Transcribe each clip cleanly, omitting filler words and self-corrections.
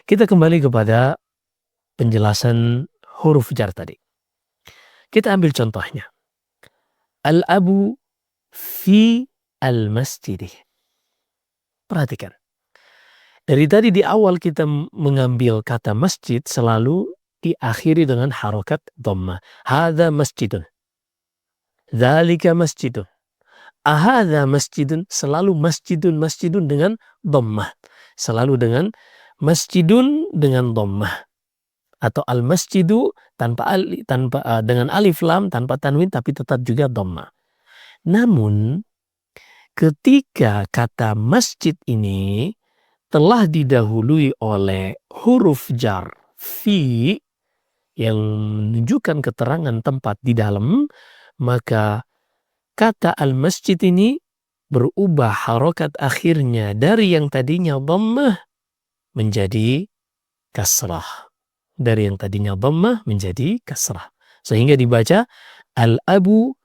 Kita kembali kepada penjelasan huruf jar tadi. Kita ambil contohnya. Al-abu fi al-masjid. Perhatikan. Dari tadi di awal kita mengambil kata masjid selalu diakhiri dengan harokat dhamma. Hadza masjidun. Dzalika masjidun. Ahadza masjidun, selalu masjidun dengan dhammah. Selalu dengan masjidun dengan dhammah. Atau al-masjidu dengan alif lam tanpa tanwin tapi tetap juga dhammah. Namun ketika kata masjid ini telah didahului oleh huruf jar fi yang menunjukkan keterangan tempat di dalam, maka kata al-masjid ini berubah harokat akhirnya dari yang tadinya dhammah menjadi kasrah. Dari yang tadinya dhammah menjadi kasrah. Sehingga dibaca al-abu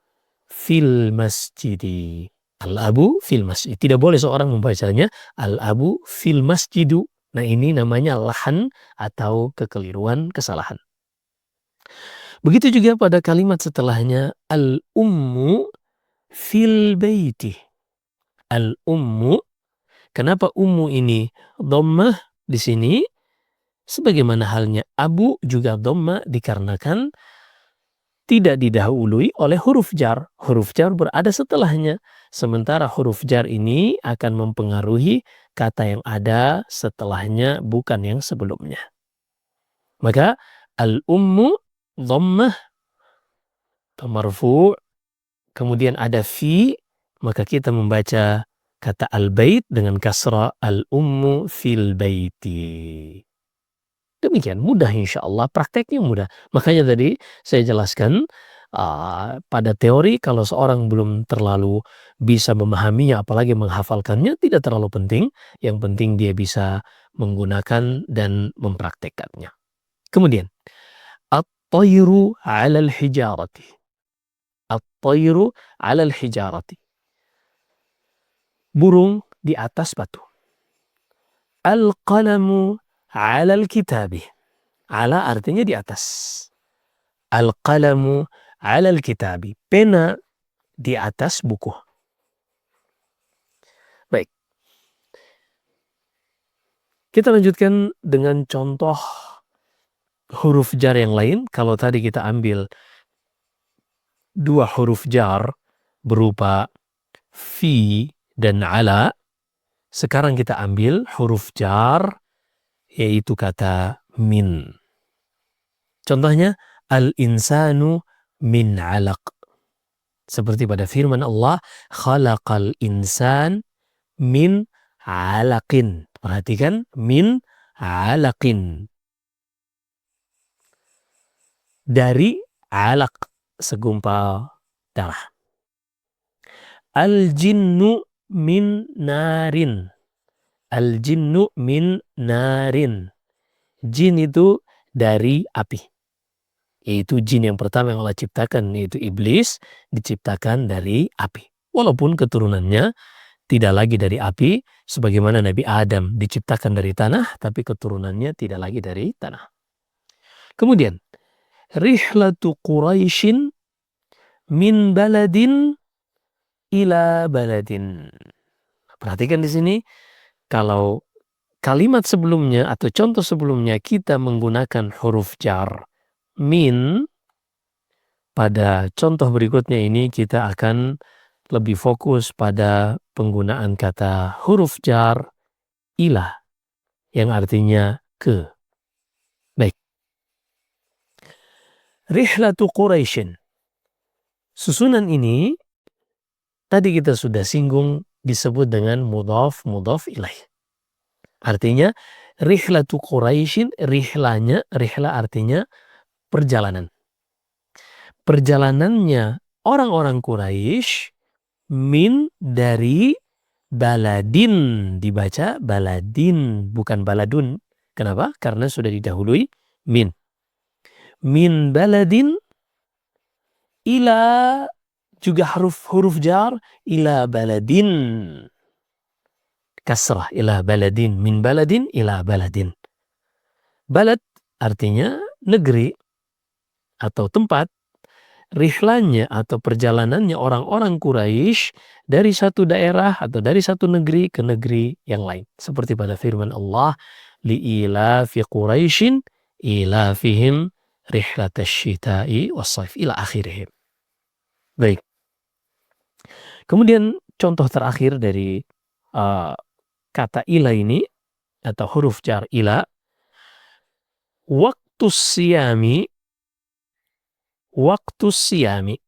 fil masjidi. Al-abu fil masjid. Tidak boleh seorang membacanya al-abu fil masjidu. Nah ini namanya lahan atau kekeliruan, kesalahan. Begitu juga pada kalimat setelahnya al-ummu fil baiti. Al-ummu. Kenapa ummu ini dhammah di sini? Sebagaimana halnya abu juga dhammah dikarenakan tidak didahului oleh huruf jar. Huruf jar berada setelahnya. Sementara huruf jar ini akan mempengaruhi kata yang ada setelahnya bukan yang sebelumnya. Maka al-ummu dhammah marfu'. Kemudian ada fi, maka kita membaca kata al-bait dengan kasra al-ummu fil baiti. Demikian mudah insyaallah, prakteknya mudah. Makanya tadi saya jelaskan pada teori kalau seorang belum terlalu bisa memahaminya apalagi menghafalkannya tidak terlalu penting. Yang penting dia bisa menggunakan dan mempraktekkannya. Kemudian at-tayru 'alal hijarati. At-tayru 'alal hijarati. Burung di atas batu. Al-qalamu 'alal kitabi. 'Ala artinya di atas. Al-qalamu 'alal kitabi. Pena di atas buku. Baik. Kita lanjutkan dengan contoh huruf jar yang lain. Kalau tadi kita ambil dua huruf jar berupa fi dan 'ala. Sekarang kita ambil huruf jar yaitu kata min. Contohnya al-insanu min 'alaq. Seperti pada firman Allah, khalaqal insan min 'alaqin. Perhatikan, min 'alaqin. Dari 'alaq, segumpal darah. Al-jinnu min narin. Al-jinnu min narin. Jin itu dari api. Yaitu jin yang pertama yang Allah ciptakan, yaitu iblis, diciptakan dari api. Walaupun keturunannya tidak lagi dari api, sebagaimana Nabi Adam diciptakan dari tanah, tapi keturunannya tidak lagi dari tanah. Kemudian, rihlatu Quraisyin min baladin ila baladin. Perhatikan di sini, kalau kalimat sebelumnya atau contoh sebelumnya kita menggunakan huruf jar min, pada contoh berikutnya ini kita akan lebih fokus pada penggunaan kata huruf jar ila yang artinya ke. Baik. Rihlatu Quraisyin. Susunan ini tadi kita sudah singgung disebut dengan mudhaf ilaih. Artinya rihlatu Quraisyin, rihla artinya perjalanan. Perjalanannya orang-orang Quraisy min dari baladin, dibaca baladin bukan baladun. Kenapa? Karena sudah didahului min. Min baladin ila, juga huruf jar ila baladin. Kasrah ila baladin, min baladin ila baladin. Balad artinya negeri atau tempat. Rihlanya atau perjalanannya orang-orang Quraisy dari satu daerah atau dari satu negeri ke negeri yang lain. Seperti pada firman Allah, li'ilafi Quraisyin ilafihim rihlatash syita'i was-shaif ila akhirihim. Baik. Kemudian contoh terakhir dari kata ila ini atau huruf jar ila, waktu siyami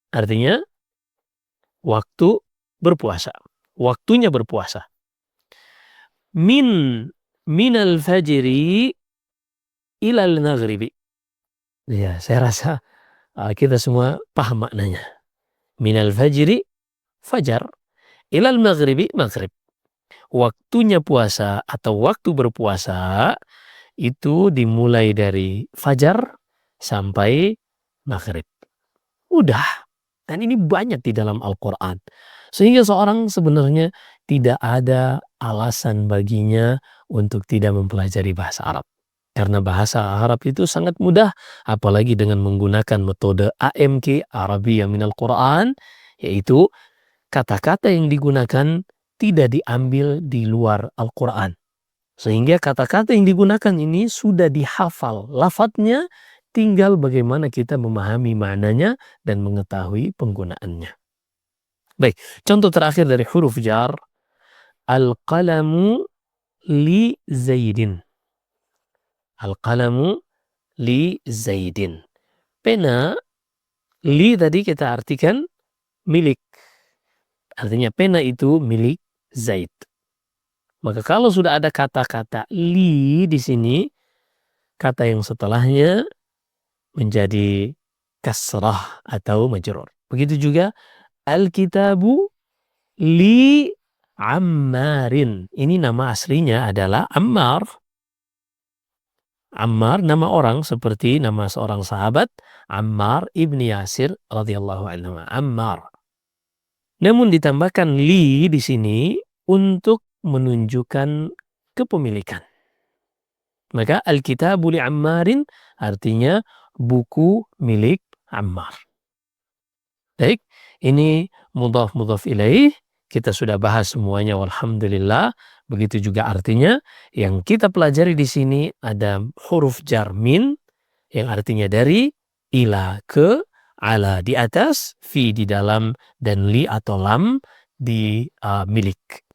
artinya waktu berpuasa, waktunya berpuasa. Minal fajri ilal maghribi. Ya, saya rasa kita semua paham maknanya. Minal fajri fajar, ilal maghribi maghrib. Waktunya puasa atau waktu berpuasa itu dimulai dari fajar sampai maghrib. Udah. Dan ini banyak di dalam Al-Quran. Sehingga seorang sebenarnya tidak ada alasan baginya untuk tidak mempelajari bahasa Arab. Karena bahasa Arab itu sangat mudah, apalagi dengan menggunakan metode AMK, Arabiyya Minal Quran, yaitu kata-kata yang digunakan tidak diambil di luar Al-Quran. Sehingga kata-kata yang digunakan ini sudah dihafal lafadznya, tinggal bagaimana kita memahami maknanya dan mengetahui penggunaannya. Baik, contoh terakhir dari huruf jar, al-qalamu li Zaidin. Al-qalamu li Zaidin. Pena, li tadi kita artikan milik. Artinya pena itu milik Zaid. Maka kalau sudah ada kata-kata li di sini, kata yang setelahnya menjadi kasrah atau majrur. Begitu juga al-kitabu li Ammarin. Ini nama aslinya adalah Ammar. Ammar nama orang seperti nama seorang sahabat Ammar ibni Yasir radhiyallahu anhu. Ammar. Namun ditambahkan li di sini untuk menunjukkan kepemilikan. Maka al-kitabu li Ammarin artinya buku milik Ammar. Baik, ini mudhaf ilaih. Kita sudah bahas semuanya, walhamdulillah. Begitu juga artinya. Yang kita pelajari di sini ada huruf jar min yang artinya dari, ila ke, ala di atas, fi di dalam, dan li atau lam di milik.